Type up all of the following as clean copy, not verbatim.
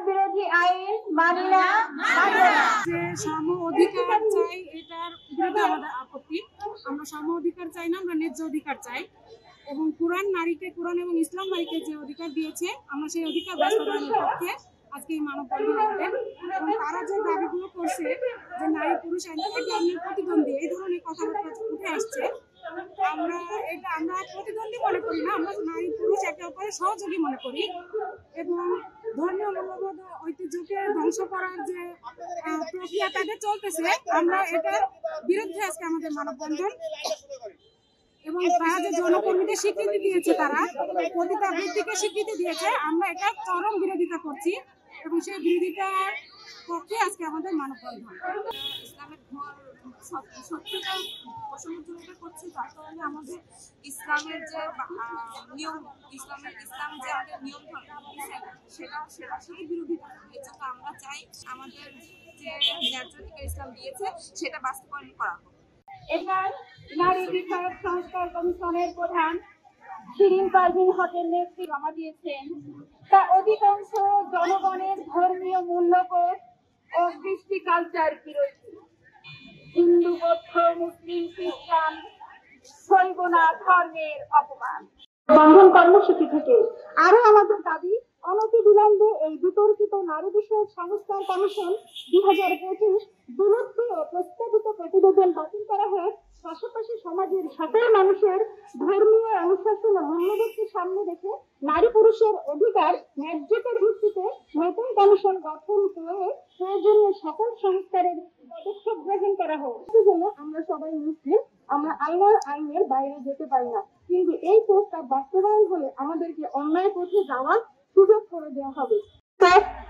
বিরোধী আইন মানি না, মানব না। যে সম অধিকার চাই, এটার বিরুদ্ধে আমাদের আপত্তি। আমরা সম অধিকার চাই না, আমরা ন্যায্য অধিকার চাই। এবং কোরআন এবং ইসলাম নারীকে যে অধিকার দিয়েছে, আমরা সেই অধিকার বাস্তবায়নের পক্ষে আজকে এই মানববন্ধন আমাদের। এবং তারা যে দাবিগুলো করছে যে নারী পুরুষ আইনের প্রতিদ্বন্দ্বী, এই ধরনের কথাবার্তা উঠে আসছে, আমরা প্রতিদ্বন্দ্বী মনে করি না, আমরা নারী পুরুষ একে অপরের সহযোগী মনে করি। এবং ধর্মীয় মূল্যবোধ ঐতিহ্যকে ধ্বংস করার যে প্রক্রিয়া তাদের চলতেছে, আমরা এটার বিরুদ্ধে আজকে আমাদের মানববন্ধন। এবং তারা যে যৌনকর্মীদের স্বীকৃতি দিয়েছে, তারা পতিতাবৃত্তিকে স্বীকৃতি দিয়েছে, আমরা এটা চরম বিরোধিতা করছি এবং সেই বিরোধিতার পক্ষে আজকে আমাদের মানববন্ধন। ইসলামের সত্যটা প্রসঙ্গজনিত করছি, তার কারণে আমাদের ইসলামের যে নিয়ম, ইসলাম যে আমাদের নিয়ম সেটার সাথে বিরোধিতা করে। এই জন্য আমরা চাই আমাদের যে ন্যায্য অধিকার ইসলাম দিয়েছে সেটা বাস্তবায়ন করা হোক। এবার নারী বিষয়ক সংস্কার কমিশনের প্রধান শিরিন পারভীন হকের নেতৃত্বে জমা দিয়েছেন, তা অধিকাংশ জনগণের ধর্মীয় মূল্যবোধ ও কৃষ্টি কালচার বিরোধী। হিন্দু, বৌদ্ধ, মুসলিম, খ্রিস্টান, শৈব না ধর্মের অপমান। বন্ধন কর্মসূচি থেকে আরো আমাদের দাবি, অনতিবিলম্বে এই বিতর্কিত নারী বিষয়ক সংস্কার কমিশন 2025 বিলুপ্ত ও প্রস্তাবিত প্রতিবেদন বাতিল করা হয়। পাশাপাশি সমাজের সকল মানুষের ধর্মীয় অনুশাসন ও মূল্যবোধকে সামনে রেখে নারী পুরুষের অধিকার ন্যায্যতার ভিত্তিতে নতুন কমিশন গঠন করে প্রয়োজনীয় সকল সংস্কারের পদক্ষেপ গ্রহণ করা হোক। আমরা সবাই মুসলিম, আমরা আল্লাহর আইনের বাইরে যেতে পারি না, কিন্তু এই প্রস্তাব বাস্তবায়ন হলে আমাদেরকে অন্যায় পথে যাওয়ার সুযোগ করে দেওয়া হবে।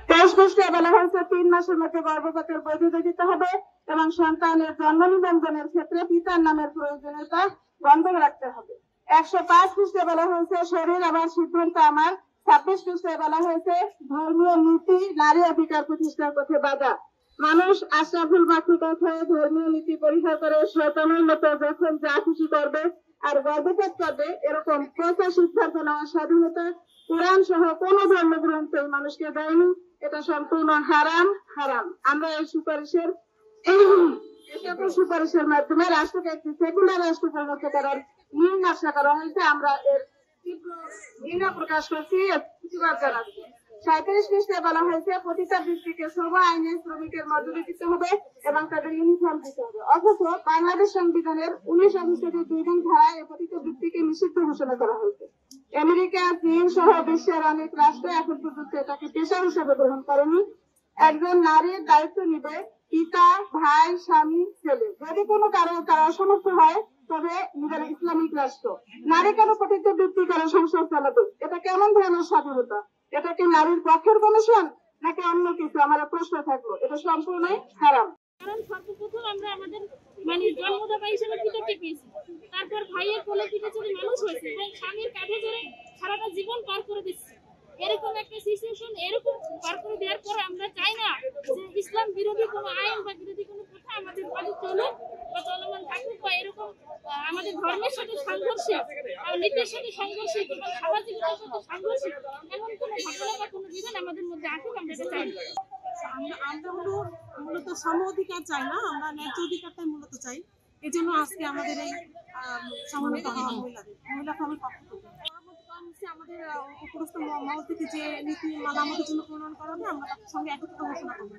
23 বলা হয়েছে 3 মাসের মধ্যে গর্ভপাতের বৈধতা দিতে হবে এবং সন্তানের জন্ম নিবন্ধনের ক্ষেত্রে পিতার নামের প্রয়োজনীয়তা বন্ধ রাখতে হবে। 105 পৃষ্ঠায় বলা হয়েছে শরীর আমার সিদ্ধান্ত আমার। 26 পৃষ্ঠায় বলা হয়েছে ধর্মীয় নীতি নারী অধিকার প্রতিষ্ঠার পথে বাধা। মানুষ আশরাফুল মাখলুকাত হয়ে ধর্মীয় নীতি পরিহার করে শয়তানের মতো যখন যা খুশি করবে আর গর্ভপাত করবে, এরকম প্রথা সিদ্ধান্ত নেওয়ার স্বাধীনতা কোরআন সহ কোন ধর্মগ্রন্থ মানুষকে দেয়নি। এটা সম্পূর্ণ হারাম। আমরা এই সুপারিশের মাধ্যমে রাষ্ট্রকে একটি সেকুলার রাষ্ট্র পরিণত করার আশা করা হয়েছে। আমরা এর তীব্র ঘৃণা প্রকাশ করছি, প্রতিবাদ জানাচ্ছি। 37 পৃষ্ঠায় বলা হয়েছে পতিতাবৃত্তিকে শ্রম আইনে শ্রমিকের মজুরি দিতে হবে এবং তাদের ইউনিফর্ম দিতে হবে, অথচ বাংলাদেশ সংবিধানের 19 অনুচ্ছেদের 2 নং ধারায় এই পতিতাবৃত্তিকে নিষিদ্ধ ঘোষণা করা হয়েছে। আমেরিকা, চীন সহ বিশ্বের অনেক রাষ্ট্র এখন পর্যন্ত এটাকে পেশা হিসেবে গ্রহণ করেনি। একজন নারীর দায়িত্ব নিবে পিতা, ভাই, স্বামী, ছেলে। যদি কোনো কারণে তারা অসমর্থ হয় তবে নিজের ইসলামিক রাষ্ট্র নারী কেন পতিতাবৃত্তি করে সংসার চালাবে? এটা কেমন ধরনের স্বাধীনতা? এটা কি নারীর পক্ষের কমিশন নাকি অন্য কিছু? আমার প্রশ্ন থাকলো, এটা সম্পূর্ণই হারাম। কারণ সর্বপ্রথম আমরা আমাদের জন্মদাতা হিসেবে পিতাকে পেয়েছি, তারপর ভাইয়ের কোলে পিঠে চলে মানুষ হয়েছে এবং স্বামীর কাঁধে ধরে সারাটা জীবন পার করে দিচ্ছে। এরকম একটা সিচুয়েশন এরকম পার করে দেওয়ার পর আমরা চাই না যে ইসলাম বিরোধী কোনো আইন বা বিরোধী কোনো কথা আমাদের বাড়ি চলুক বা চলমান থাকুক, বা এরকম আমাদের ধর্মের সাথে সংঘর্ষে, নীতির সাথে সংঘর্ষে কিংবা সামাজিকতার সাথে সংঘর্ষে এমন কোনো ঘটনা বা কোনো বিধান আমাদের মধ্যে আসুক, আমরা এটা চাই না। আমরা মূলত সম অধিকার চাই না, আমরা ন্যায্য অধিকারটাই মূলত চাই। এই জন্য আজকে আমাদের এই সমবেত হওয়া মহিলা ফোরামের পক্ষ থেকে আমাদের উপরস্থ মহল থেকে যে নীতিমালা আমাদের জন্য প্রণয়ন করা হবে, আমরা তার সঙ্গে একত্রিত ঘোষণা করবো।